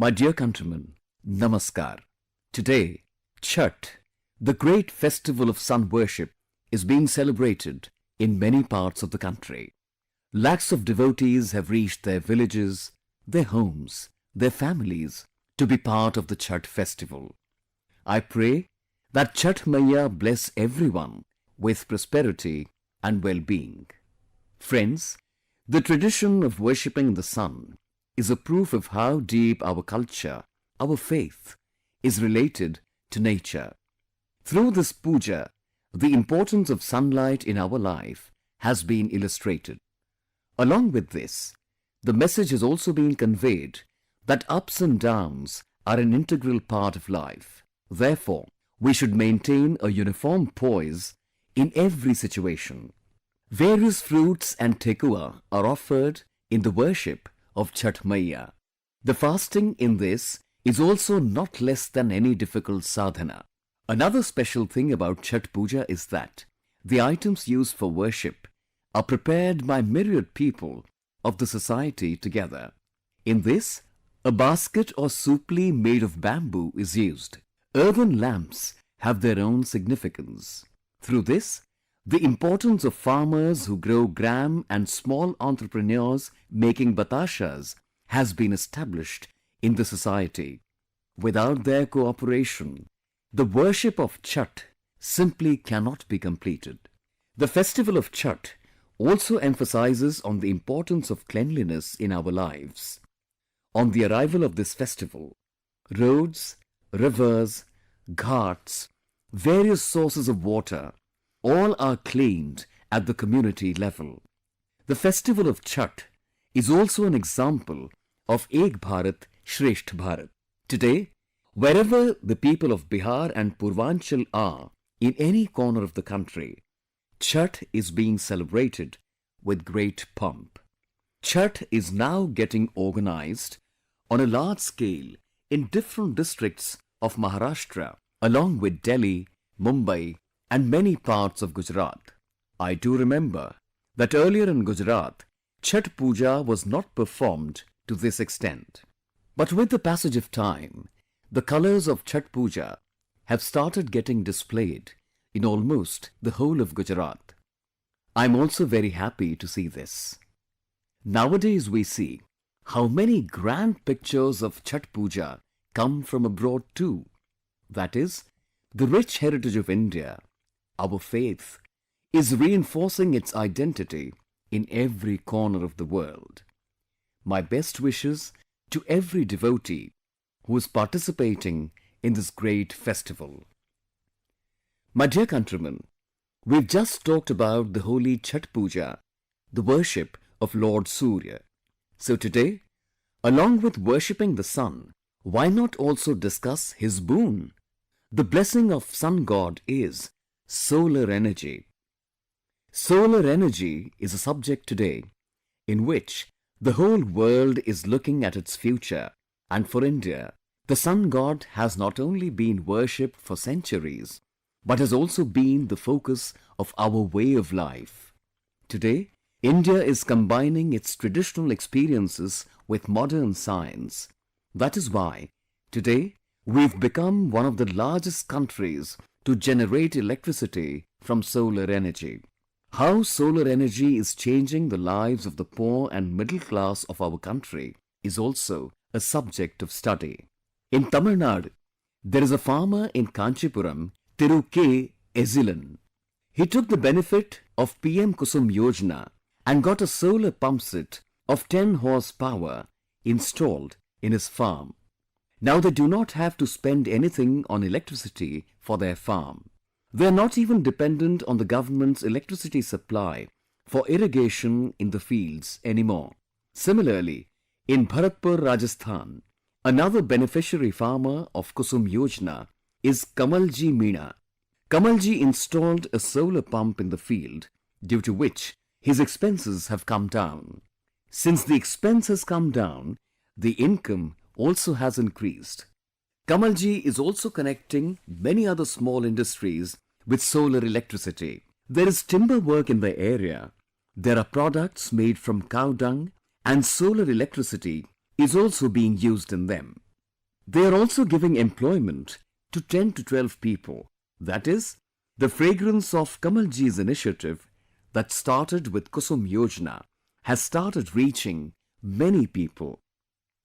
My dear countrymen, Namaskar. Today, Chhath, the great festival of sun worship, is being celebrated in many parts of the country. Lakhs of devotees have reached their villages, their homes, their families to be part of the Chhath festival. I pray that Chhath Maiya bless everyone with prosperity and well-being. Friends, the tradition of worshipping the sun is a proof of how deep our culture, our faith, is related to nature. Through this puja, the importance of sunlight in our life has been illustrated. Along with this, the message has also been conveyed that ups and downs are an integral part of life. Therefore, we should maintain a uniform poise in every situation. Various fruits and thekua are offered in the worship of Chhath Maiya. The fasting in this is also not less than any difficult sadhana. Another special thing about Chhath Puja is that the items used for worship are prepared by myriad people of the society together. In this, a basket or supli made of bamboo is used. Earthen lamps have their own significance. Through this, the importance of farmers who grow gram and small entrepreneurs making batashas has been established in the society. Without their cooperation, the worship of Chhath simply cannot be completed. The festival of Chhath also emphasizes on the importance of cleanliness in our lives. On the arrival of this festival, roads, rivers, ghats, various sources of water, all are cleaned at the community level. The festival of Chhath is also an example of Ek Bharat, Shreshtha Bharat. Today, wherever the people of Bihar and Purvanchal are, in any corner of the country, Chhath is being celebrated with great pomp. Chhath is now getting organized on a large scale in different districts of Maharashtra, along with Delhi, Mumbai, and many parts of Gujarat. I do remember that earlier in Gujarat, Chhath Puja was not performed to this extent. But with the passage of time, the colors of Chhath Puja have started getting displayed in almost the whole of Gujarat. I am also very happy to see this. Nowadays we see how many grand pictures of Chhath Puja come from abroad too. That is, the rich heritage of India, our faith, is reinforcing its identity in every corner of the world. My best wishes to every devotee who is participating in this great festival. My dear countrymen, we've just talked about the holy Chhath Puja, the worship of Lord Surya. So today, along with worshipping the sun, why not also discuss his boon? The blessing of sun god is solar energy. Solar energy is a subject today in which the whole world is looking at its future, and for India, the sun god has not only been worshipped for centuries, but has also been the focus of our way of life. Today, India is combining its traditional experiences with modern science. That is why, today, we've become one of the largest countries to generate electricity from solar energy. How solar energy is changing the lives of the poor and middle class of our country is also a subject of study. In Tamil Nadu, there is a farmer in Kanchipuram, Thiru K. Ezilan. He took the benefit of PM Kusum Yojana and got a solar pump set of 10 horsepower installed in his farm. Now they do not have to spend anything on electricity for their farm. They are not even dependent on the government's electricity supply for irrigation in the fields anymore. Similarly, in Bharatpur, Rajasthan, another beneficiary farmer of Kusum Yojana is Kamalji Meena. Kamalji installed a solar pump in the field, due to which his expenses have come down. Since the expense has come down, the income also has increased. Kamalji is also connecting many other small industries with solar electricity. There is timber work in the area. There are products made from cow dung, and solar electricity is also being used in them. They are also giving employment to 10 to 12 people. That is, the fragrance of Kamalji's initiative that started with Kusum Yojana has started reaching many people.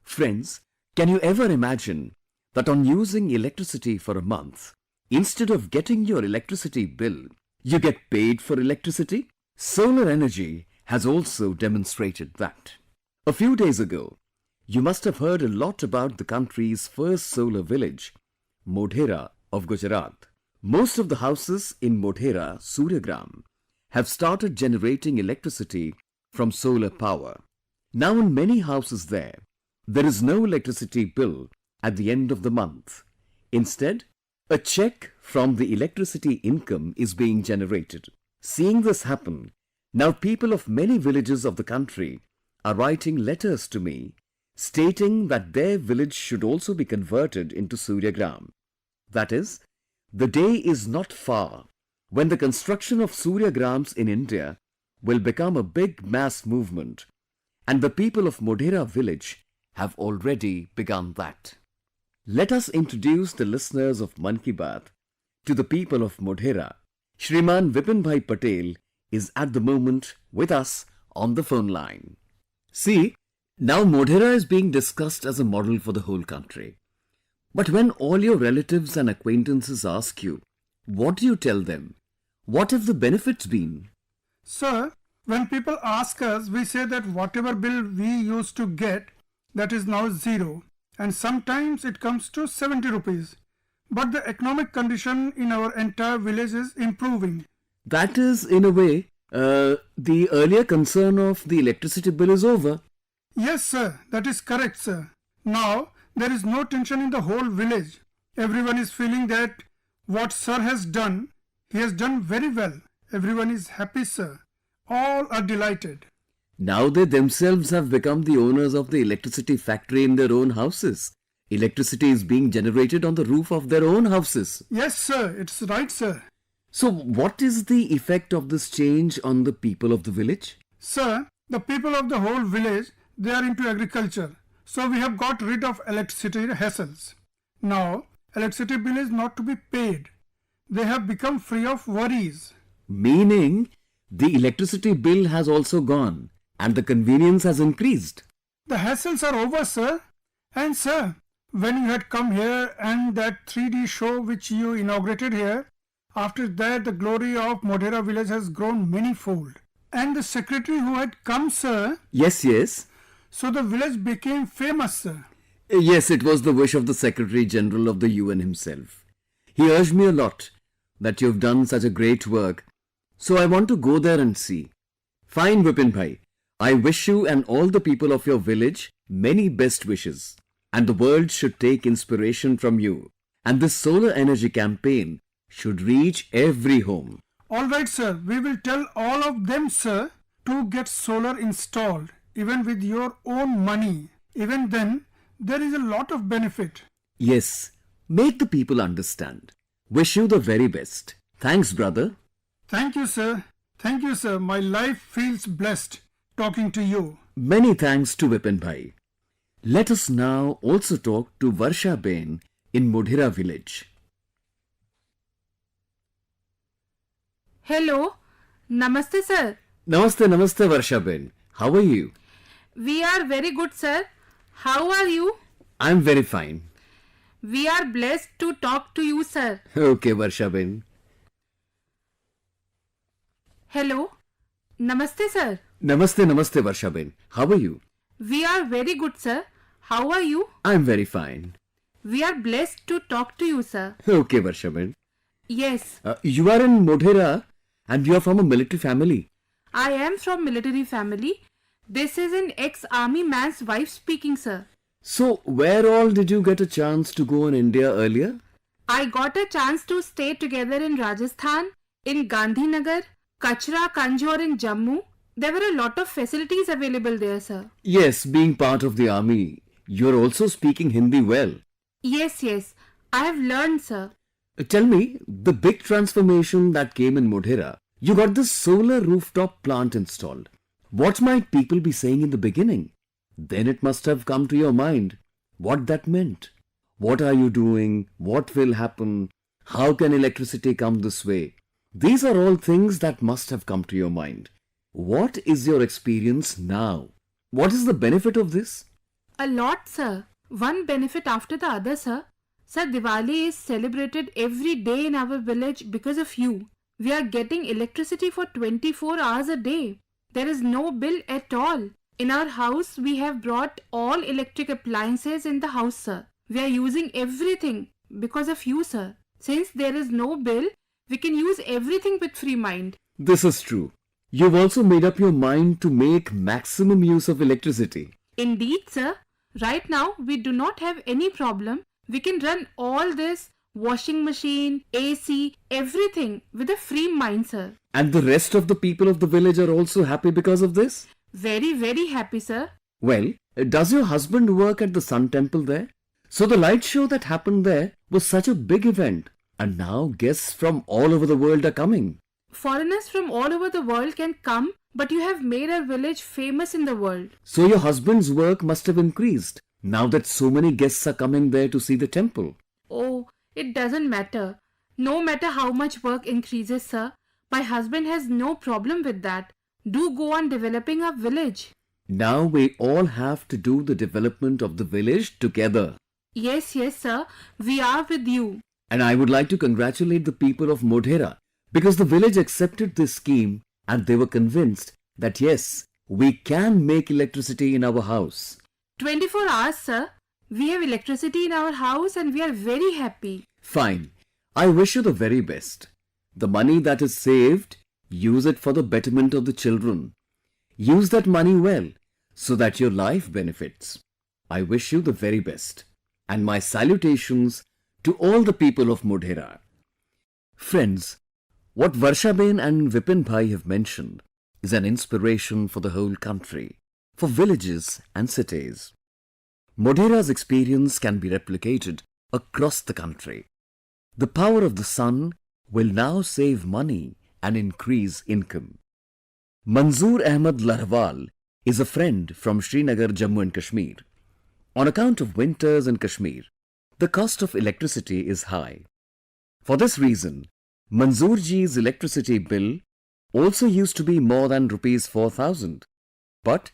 Friends, can you ever imagine that on using electricity for a month, instead of getting your electricity bill, you get paid for electricity? Solar energy has also demonstrated that. A few days ago, you must have heard a lot about the country's first solar village, Modhera of Gujarat. Most of the houses in Modhera, Suryagram, have started generating electricity from solar power. Now in many houses there is no electricity bill at the end of the month. Instead, a check from the electricity income is being generated. Seeing this happen, now people of many villages of the country are writing letters to me stating that their village should also be converted into Suryagram. That is, the day is not far when the construction of Suryagrams in India will become a big mass movement, and the people of Modhera village have already begun that. Let us introduce the listeners of Mann Ki Baat to the people of Modhera. Shriman Vipin Bhai Patel is at the moment with us on the phone line. See, now Modhera is being discussed as a model for the whole country. But when all your relatives and acquaintances ask you, what do you tell them? What have the benefits been? Sir, when people ask us, we say that whatever bill we used to get, that is now zero. And sometimes it comes to 70 rupees. But the economic condition in our entire village is improving. That is, in a way, the earlier concern of the electricity bill is over. Yes, sir, that is correct, sir. Now, there is no tension in the whole village. Everyone is feeling that what sir has done, he has done very well. Everyone is happy, sir. All are delighted. Now they themselves have become the owners of the electricity factory in their own houses. Electricity is being generated on the roof of their own houses. Yes, sir, it's right, sir. So what is the effect of this change on the people of the village? Sir, the people of the whole village, they are into agriculture. So we have got rid of electricity hassles. Now, electricity bill is not to be paid. They have become free of worries. Meaning, the electricity bill has also gone and the convenience has increased. The hassles are over, sir. And sir, when you had come here and that 3D show which you inaugurated here, after that the glory of Modhera village has grown manyfold. And the secretary who had come, sir. Yes. So the village became famous, sir. Yes, it was the wish of the Secretary General of the UN himself. He urged me a lot that you've done such a great work. So I want to go there and see. Fine, Vipin Bhai. I wish you and all the people of your village many best wishes. And the world should take inspiration from you. And this solar energy campaign should reach every home. All right, sir. We will tell all of them, sir, to get solar installed, even with your own money. Even then, there is a lot of benefit. Yes, make the people understand. Wish you the very best. Thanks, brother. Thank you, sir. Thank you, sir. My life feels blessed talking to you. Many thanks to Vipin Bhai. Let us now also talk to Varsha Ben in Modhera village. Hello. Namaste, sir. Namaste Varsha Ben. How are you? We are very good, sir. How are you? I'm very fine. We are blessed to talk to you, sir. Okay, Varsha Ben. Hello. Namaste, sir. Namaste Varsha Ben. How are you? We are very good, sir. How are you? I'm very fine. We are blessed to talk to you, sir. Okay, Varsha Ben. Yes. You are in Modhera and you are from a military family. I am from military family. This is an ex-army man's wife speaking, sir. So, where all did you get a chance to go in India earlier? I got a chance to stay together in Rajasthan, in Gandhinagar, Kachra, Kanjor in Jammu. There were a lot of facilities available there, sir. Yes, being part of the army, you're also speaking Hindi well. Yes. I have learned, sir. Tell me, the big transformation that came in Modhera, you got this solar rooftop plant installed. What might people be saying in the beginning? Then it must have come to your mind what that meant. What are you doing? What will happen? How can electricity come this way? These are all things that must have come to your mind. What is your experience now? What is the benefit of this? A lot, sir. One benefit after the other, sir. Sir, Diwali is celebrated every day in our village because of you. We are getting electricity for 24 hours a day. There is no bill at all. In our house, we have brought all electric appliances in the house, sir. We are using everything because of you, sir. Since there is no bill, we can use everything with free mind. This is true. You've also made up your mind to make maximum use of electricity. Indeed, sir. Right now, we do not have any problem. We can run all this washing machine, AC, everything with a free mind, sir. And the rest of the people of the village are also happy because of this? Very, very happy, sir. Well, does your husband work at the Sun Temple there? So the light show that happened there was such a big event. And now guests from all over the world are coming. Foreigners from all over the world can come, but you have made our village famous in the world. So your husband's work must have increased now that so many guests are coming there to see the temple. Oh, it doesn't matter. No matter how much work increases, sir, my husband has no problem with that. Do go on developing our village. Now we all have to do the development of the village together. Yes, yes, sir. We are with you. And I would like to congratulate the people of Modhera because the village accepted this scheme and they were convinced that yes, we can make electricity in our house. 24 hours, sir. We have electricity in our house and we are very happy. Fine. I wish you the very best. The money that is saved, use it for the betterment of the children. Use that money well so that your life benefits. I wish you the very best. And my salutations to all the people of Modhera. Friends, what Varshaben and Vipin Bhai have mentioned is an inspiration for the whole country, for villages and cities. Modhera's experience can be replicated across the country. The power of the sun will now save money and increase income. Manzoor Ahmed Larwal is a friend from Srinagar, Jammu and Kashmir. On account of winters in Kashmir, the cost of electricity is high. For this reason, Manzoor ji's electricity bill also used to be more than Rs 4,000. But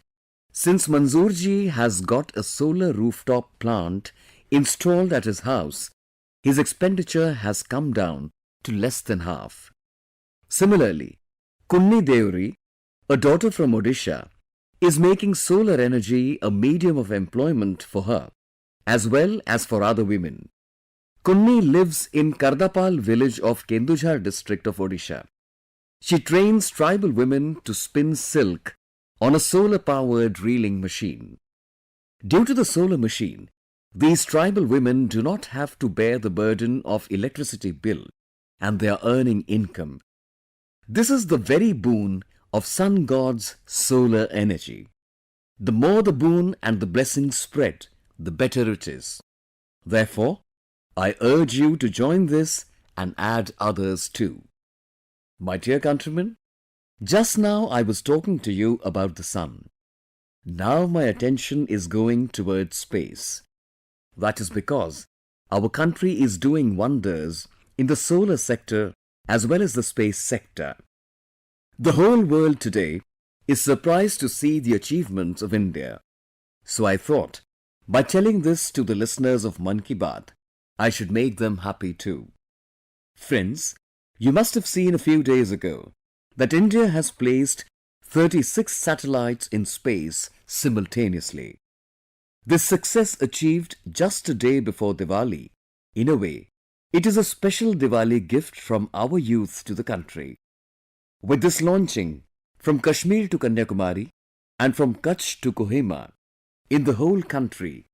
since Manzoor ji has got a solar rooftop plant installed at his house, his expenditure has come down to less than half. Similarly, Kunni Deori, a daughter from Odisha, is making solar energy a medium of employment for her, as well as for other women. Kunni lives in Kardapal village of Kendujhar district of Odisha. She trains tribal women to spin silk on a solar-powered reeling machine. Due to the solar machine, these tribal women do not have to bear the burden of electricity bill and they are earning income. This is the very boon of sun god's solar energy. The more the boon and the blessings spread, the better it is. Therefore, I urge you to join this and add others too. My dear countrymen, just now I was talking to you about the sun. Now my attention is going towards space. That is because our country is doing wonders in the solar sector as well as the space sector. The whole world today is surprised to see the achievements of India. So I thought, by telling this to the listeners of Mann Ki Baat, I should make them happy too. Friends, you must have seen a few days ago that India has placed 36 satellites in space simultaneously. This success achieved just a day before Diwali, in a way, it is a special Diwali gift from our youth to the country. With this launching, from Kashmir to Kanyakumari and from Kutch to Kohima, in the whole country,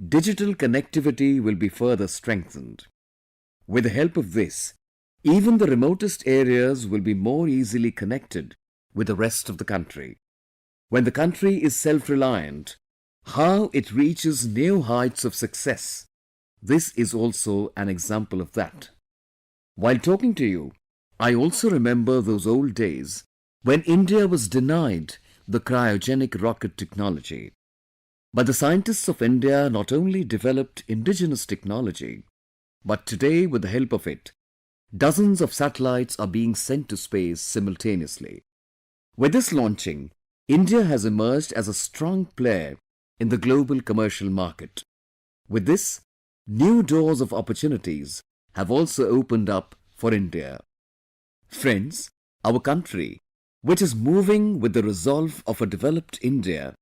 digital connectivity will be further strengthened. With the help of this, even the remotest areas will be more easily connected with the rest of the country. When the country is self-reliant, how it reaches new heights of success, this is also an example of that. While talking to you, I also remember those old days when India was denied the cryogenic rocket technology. But the scientists of India not only developed indigenous technology, but today with the help of it, dozens of satellites are being sent to space simultaneously. With this launching, India has emerged as a strong player in the global commercial market. With this, new doors of opportunities have also opened up for India. Friends, our country, which is moving with the resolve of a developed India,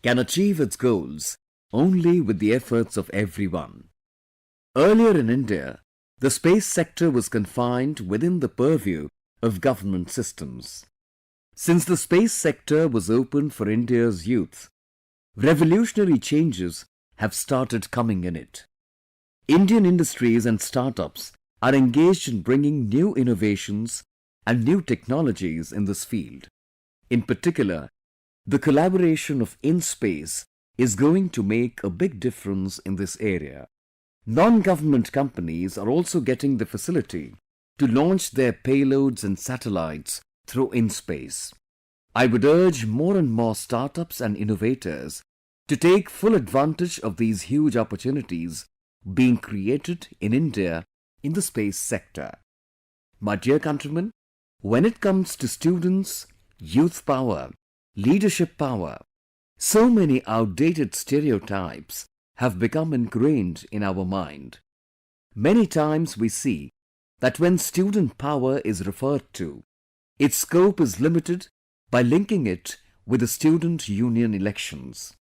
can achieve its goals only with the efforts of everyone. Earlier in India, the space sector was confined within the purview of government systems. Since the space sector was opened for India's youth, revolutionary changes have started coming in it. Indian industries and startups are engaged in bringing new innovations and new technologies in this field. In particular, the collaboration of InSpace is going to make a big difference in this area. Non-government companies are also getting the facility to launch their payloads and satellites through InSpace. I would urge more and more startups and innovators to take full advantage of these huge opportunities being created in India in the space sector. My dear countrymen, when it comes to students, youth power, leadership power, so many outdated stereotypes have become ingrained in our mind. Many times we see that when student power is referred to, its scope is limited by linking it with the student union elections.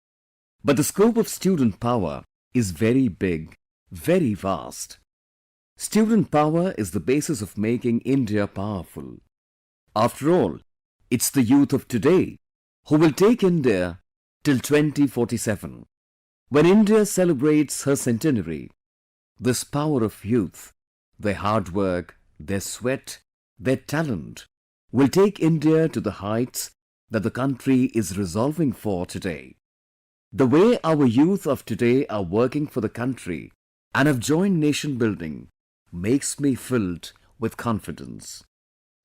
But the scope of student power is very big, very vast. Student power is the basis of making India powerful. After all, it's the youth of today who will take India till 2047. When India celebrates her centenary, this power of youth, their hard work, their sweat, their talent, will take India to the heights that the country is resolving for today. The way our youth of today are working for the country and have joined nation building makes me filled with confidence.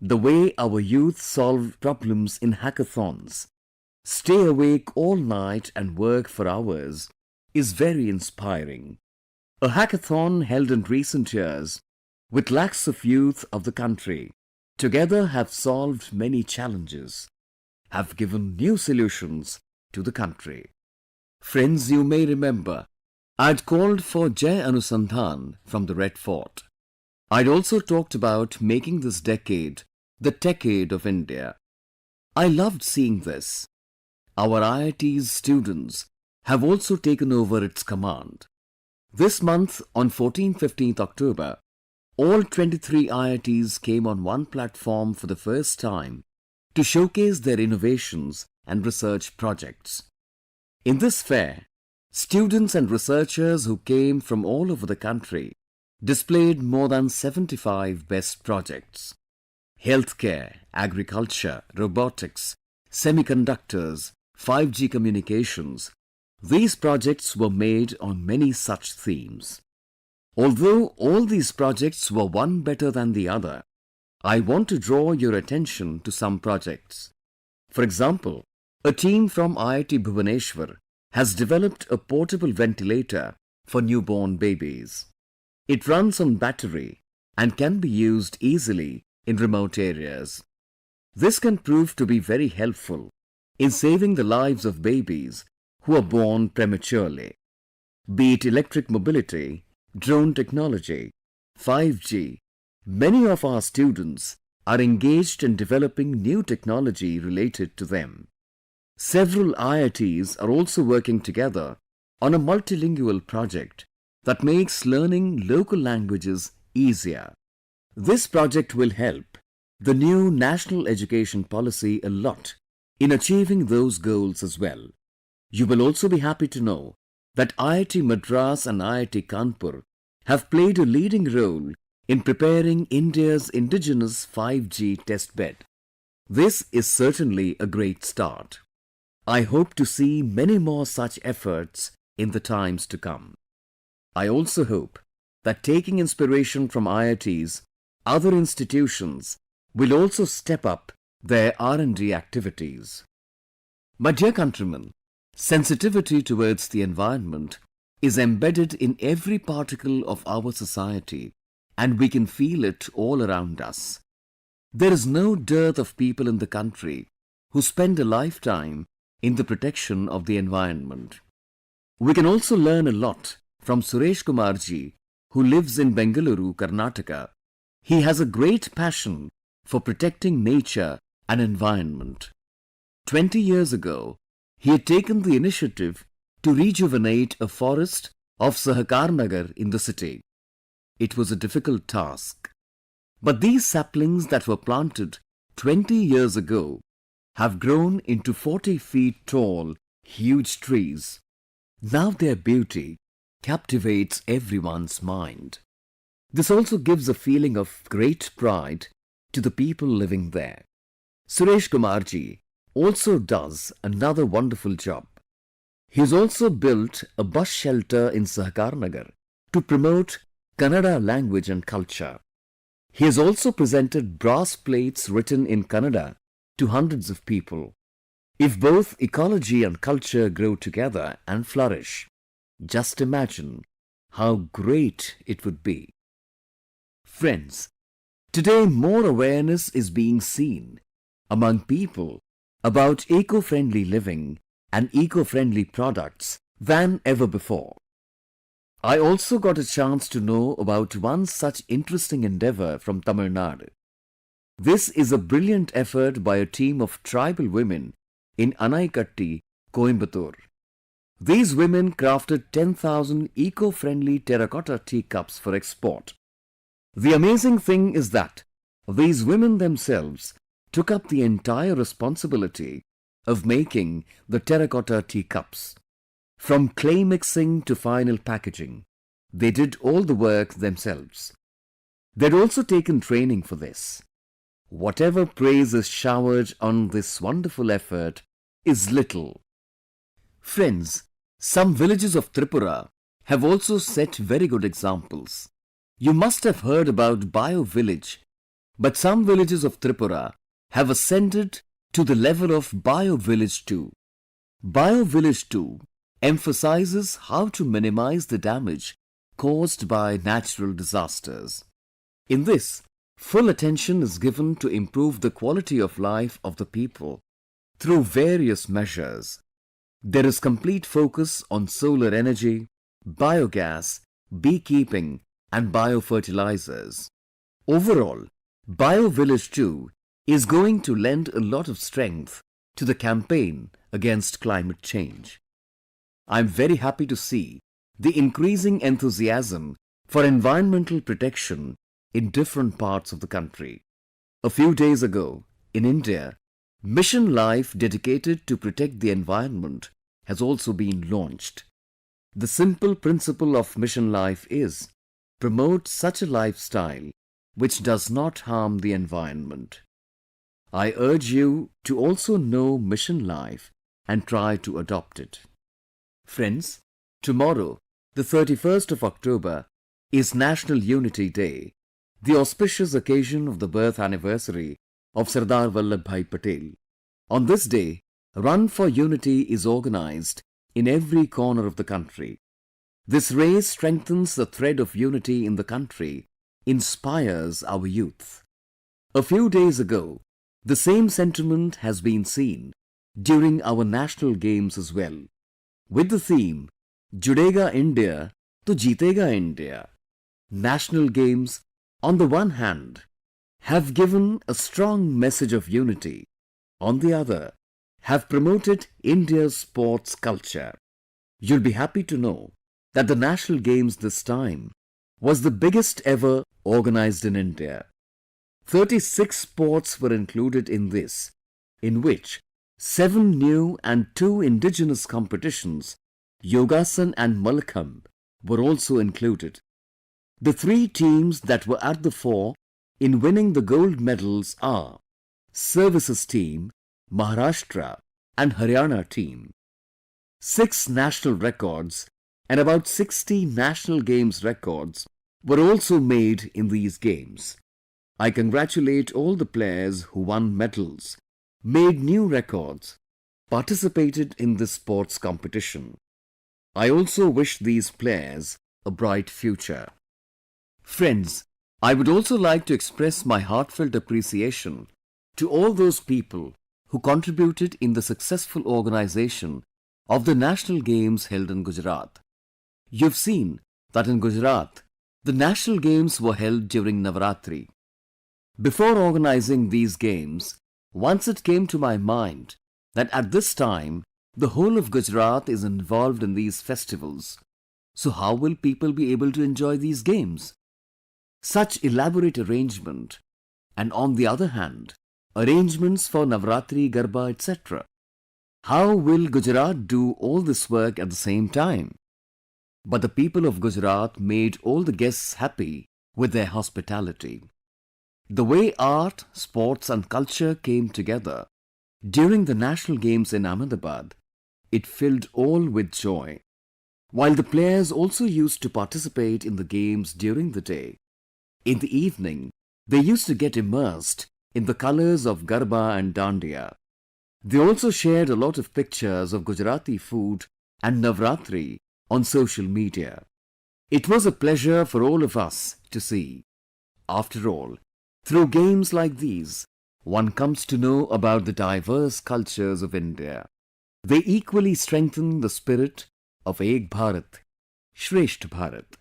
The way our youth solve problems in hackathons, stay awake all night and work for hours is very inspiring. A hackathon held in recent years with lakhs of youth of the country together have solved many challenges, have given new solutions to the country. Friends, you may remember, I'd called for Jai Anusandhan from the Red Fort. I'd also talked about making this decade the Techade of India. I loved seeing this. Our IIT's students have also taken over its command. This month on 14-15 October, all 23 IITs came on one platform for the first time to showcase their innovations and research projects. In this fair, students and researchers who came from all over the country displayed more than 75 best projects. Healthcare, agriculture, robotics, semiconductors, 5G communications, these projects were made on many such themes. Although all these projects were one better than the other, I want to draw your attention to some projects. For example, a team from IIT Bhubaneswar has developed a portable ventilator for newborn babies. It runs on battery and can be used easily in remote areas. This can prove to be very helpful in saving the lives of babies who are born prematurely. Be it electric mobility, drone technology, 5G, many of our students are engaged in developing new technology related to them. Several IITs are also working together on a multilingual project that makes learning local languages easier. This project will help the new national education policy a lot in achieving those goals as well. You will also be happy to know that IIT Madras and IIT Kanpur have played a leading role in preparing India's indigenous 5G testbed. This is certainly a great start. I hope to see many more such efforts in the times to come. I also hope that taking inspiration from IITs, other institutions will also step up their R&D activities. My dear countrymen, Sensitivity towards the environment is embedded in every particle of our society, and we can feel it all around us. There is no dearth of people in the country who spend a lifetime in the protection of the environment. We can also learn a lot from Suresh Kumar ji, who lives in Bengaluru, Karnataka. He has a great passion for protecting nature and environment. 20 years ago, he had taken the initiative to rejuvenate a forest of Sahakarnagar in the city. It was a difficult task. But these saplings that were planted 20 years ago have grown into 40 feet tall, huge trees. Now their beauty captivates everyone's mind. This also gives a feeling of great pride to the people living there. Suresh Kumar ji also does another wonderful job. He has also built a bus shelter in Sahakarnagar to promote Kannada language and culture. He has also presented brass plates written in Kannada to hundreds of people. If both ecology and culture grow together and flourish, just imagine how great it would be. Friends, today more awareness is being seen among people about eco-friendly living and eco-friendly products than ever before. I also got a chance to know about one such interesting endeavor from Tamil Nadu. This is a brilliant effort by a team of tribal women in Anaikatti, Coimbatore. These women crafted 10,000 eco-friendly terracotta teacups for export. The amazing thing is that these women themselves took up the entire responsibility of making the terracotta teacups. From clay mixing to final packaging, they did all the work themselves. They'd also taken training for this. Whatever praise is showered on this wonderful effort is little. Friends, some villages of Tripura have also set very good examples. You must have heard about Bio Village, but some villages of Tripura have ascended to the level of Bio Village 2. Bio Village 2 emphasizes how to minimize the damage caused by natural disasters. In this, full attention is given to improve the quality of life of the people through various measures. There is complete focus on solar energy, biogas, beekeeping and biofertilizers. Overall, Bio Village 2 is going to lend a lot of strength to the campaign against climate change. I am very happy to see the increasing enthusiasm for environmental protection in different parts of the country. A few days ago, in India, Mission Life dedicated to protect the environment has also been launched. The simple principle of Mission Life is promote such a lifestyle which does not harm the environment. I urge you to also know Mission Life and try to adopt it. Friends, tomorrow, the 31st of October, is National Unity Day, the auspicious occasion of the birth anniversary of Sardar Vallabhbhai Patel. On this day, Run for Unity is organized in every corner of the country. This race strengthens the thread of unity in the country, inspires our youth. A few days ago, the same sentiment has been seen during our national games as well, with the theme, Judega India to Jeetega India. National games, on the one hand, have given a strong message of unity, on the other, have promoted India's sports culture. You'll be happy to know that the National Games this time was the biggest ever organized in India. 36 sports were included in this, in which 7 new and 2 indigenous competitions, Yogasan and Malakhamb, were also included. The 3 teams that were at the fore in winning the gold medals are Services Team, Maharashtra and Haryana team. 6 national records and about 60 National Games records were also made in these games. I congratulate all the players who won medals, made new records participated in this sports competition. I also wish these players a bright future. Friends, I would also like to express my heartfelt appreciation to all those people who contributed in the successful organization of the National Games held in Gujarat. You've seen that in Gujarat, the National Games were held during Navaratri. Before organizing these games, once it came to my mind that at this time, the whole of Gujarat is involved in these festivals. So how will people be able to enjoy these games? Such elaborate arrangement, and on the other hand, arrangements for Navratri, Garba, etc. How will Gujarat do all this work at the same time? But the people of Gujarat made all the guests happy with their hospitality. The way art, sports and culture came together during the National Games in Ahmedabad, it filled all with joy. While the players also used to participate in the games during the day, in the evening they used to get immersed in the colors of Garba and Dandiya. They also shared a lot of pictures of Gujarati food and Navratri on social media. It was a pleasure for all of us to see. After all, through games like these, one comes to know about the diverse cultures of India. They equally strengthen the spirit of Ek Bharat, Shreshtha Bharat.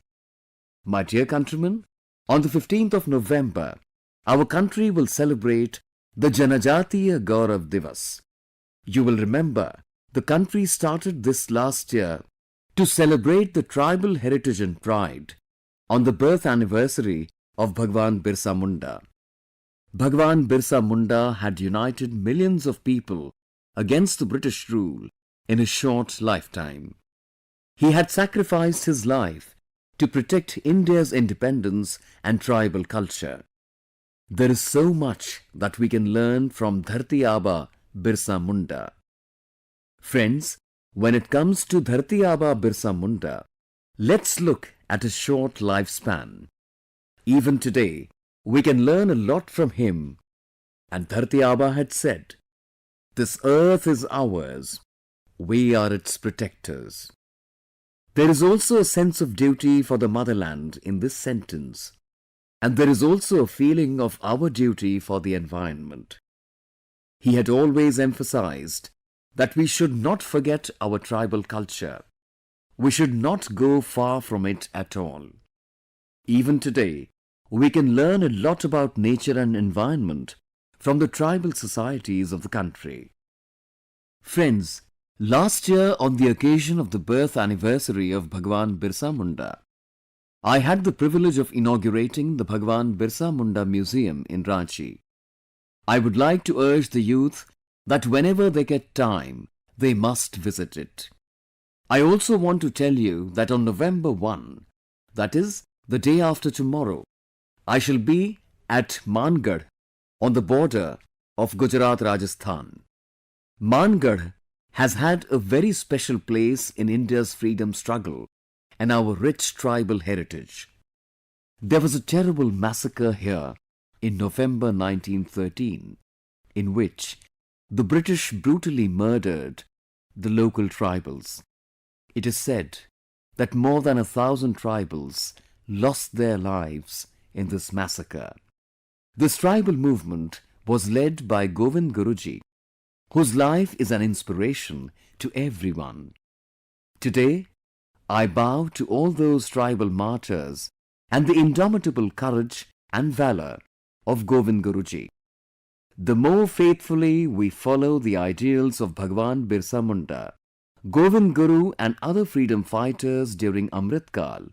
My dear countrymen, on the 15th of November, our country will celebrate the Janajatiya Gaurav Divas. You will remember, the country started this last year to celebrate the tribal heritage and pride on the birth anniversary of Bhagwan Birsa Munda. Bhagwan Birsa Munda had united millions of people against the British rule in a short lifetime. He had sacrificed his life to protect India's independence and tribal culture. There is so much that we can learn from Dharti Aba Birsa Munda. Friends, when it comes to Dharti Aba Birsa Munda, let's look at his short lifespan. Even today, we can learn a lot from him. And Dharti Aba had said, "This earth is ours. We are its protectors." There is also a sense of duty for the motherland in this sentence. And there is also a feeling of our duty for the environment. He had always emphasized that we should not forget our tribal culture. We should not go far from it at all. Even today, we can learn a lot about nature and environment from the tribal societies of the country. Friends, last year on the occasion of the birth anniversary of Bhagwan Birsa Munda, I had the privilege of inaugurating the Bhagwan Birsa Munda Museum in Ranchi. I would like to urge the youth that whenever they get time, they must visit it. I also want to tell you that on November 1, that is, the day after tomorrow, I shall be at Mangarh on the border of Gujarat-Rajasthan. Mangarh has had a very special place in India's freedom struggle and our rich tribal heritage. There was a terrible massacre here in November 1913, in which the British brutally murdered the local tribals. It is said that more than 1,000 tribals lost their lives in this massacre. This tribal movement was led by Govind Guruji, whose life is an inspiration to everyone. Today, I bow to all those tribal martyrs and the indomitable courage and valor of Govind Guruji. The more faithfully we follow the ideals of Bhagwan Birsa Munda, Govind Guru and other freedom fighters during Amrit Kal,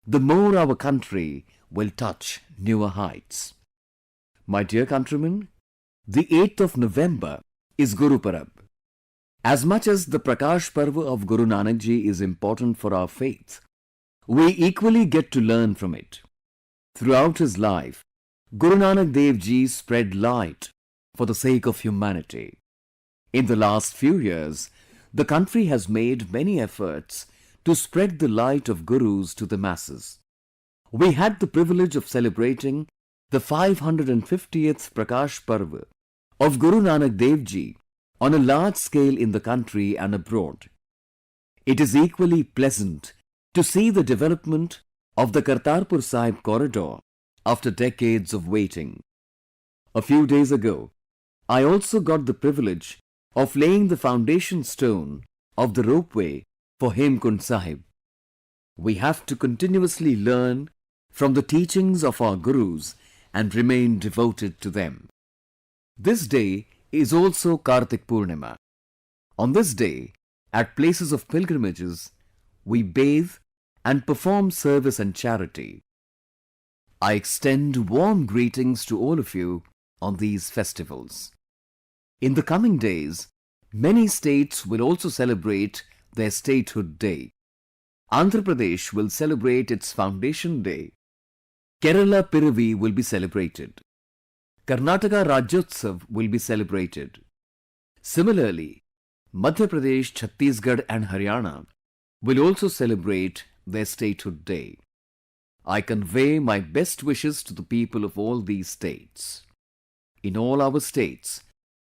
the more our country will touch newer heights. My dear countrymen, the 8th of November is Guru Parab. As much as the Prakash Parva of Guru Nanak Ji is important for our faith, we equally get to learn from it. Throughout his life, Guru Nanak Dev Ji spread light for the sake of humanity. In the last few years, the country has made many efforts to spread the light of Gurus to the masses. We had the privilege of celebrating the 550th Prakash Parva of Guru Nanak Dev Ji on a large scale in the country and abroad. It is equally pleasant to see the development of the Kartarpur Sahib corridor after decades of waiting. A few days ago, I also got the privilege of laying the foundation stone of the ropeway for Hemkund Sahib. We have to continuously learn from the teachings of our gurus and remain devoted to them. This day is also Kartik Purnima. On this day, at places of pilgrimages, we bathe and perform service and charity. I extend warm greetings to all of you on these festivals. In the coming days, many states will also celebrate their statehood day. Andhra Pradesh will celebrate its foundation day. Kerala Piravi will be celebrated. Karnataka Rajyotsav will be celebrated. Similarly, Madhya Pradesh, Chhattisgarh and Haryana will also celebrate their statehood day. I convey my best wishes to the people of all these states. In all our states,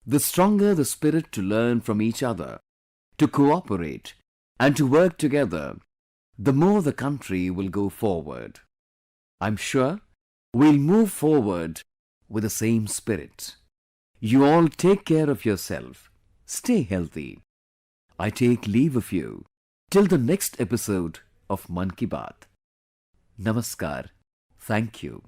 the stronger the spirit to learn from each other, to cooperate and to work together, the more the country will go forward. I'm sure we'll move forward with the same spirit. You all take care of yourself. Stay healthy. I take leave of you till the next episode of Mann Ki Baat. Namaskar. Thank you.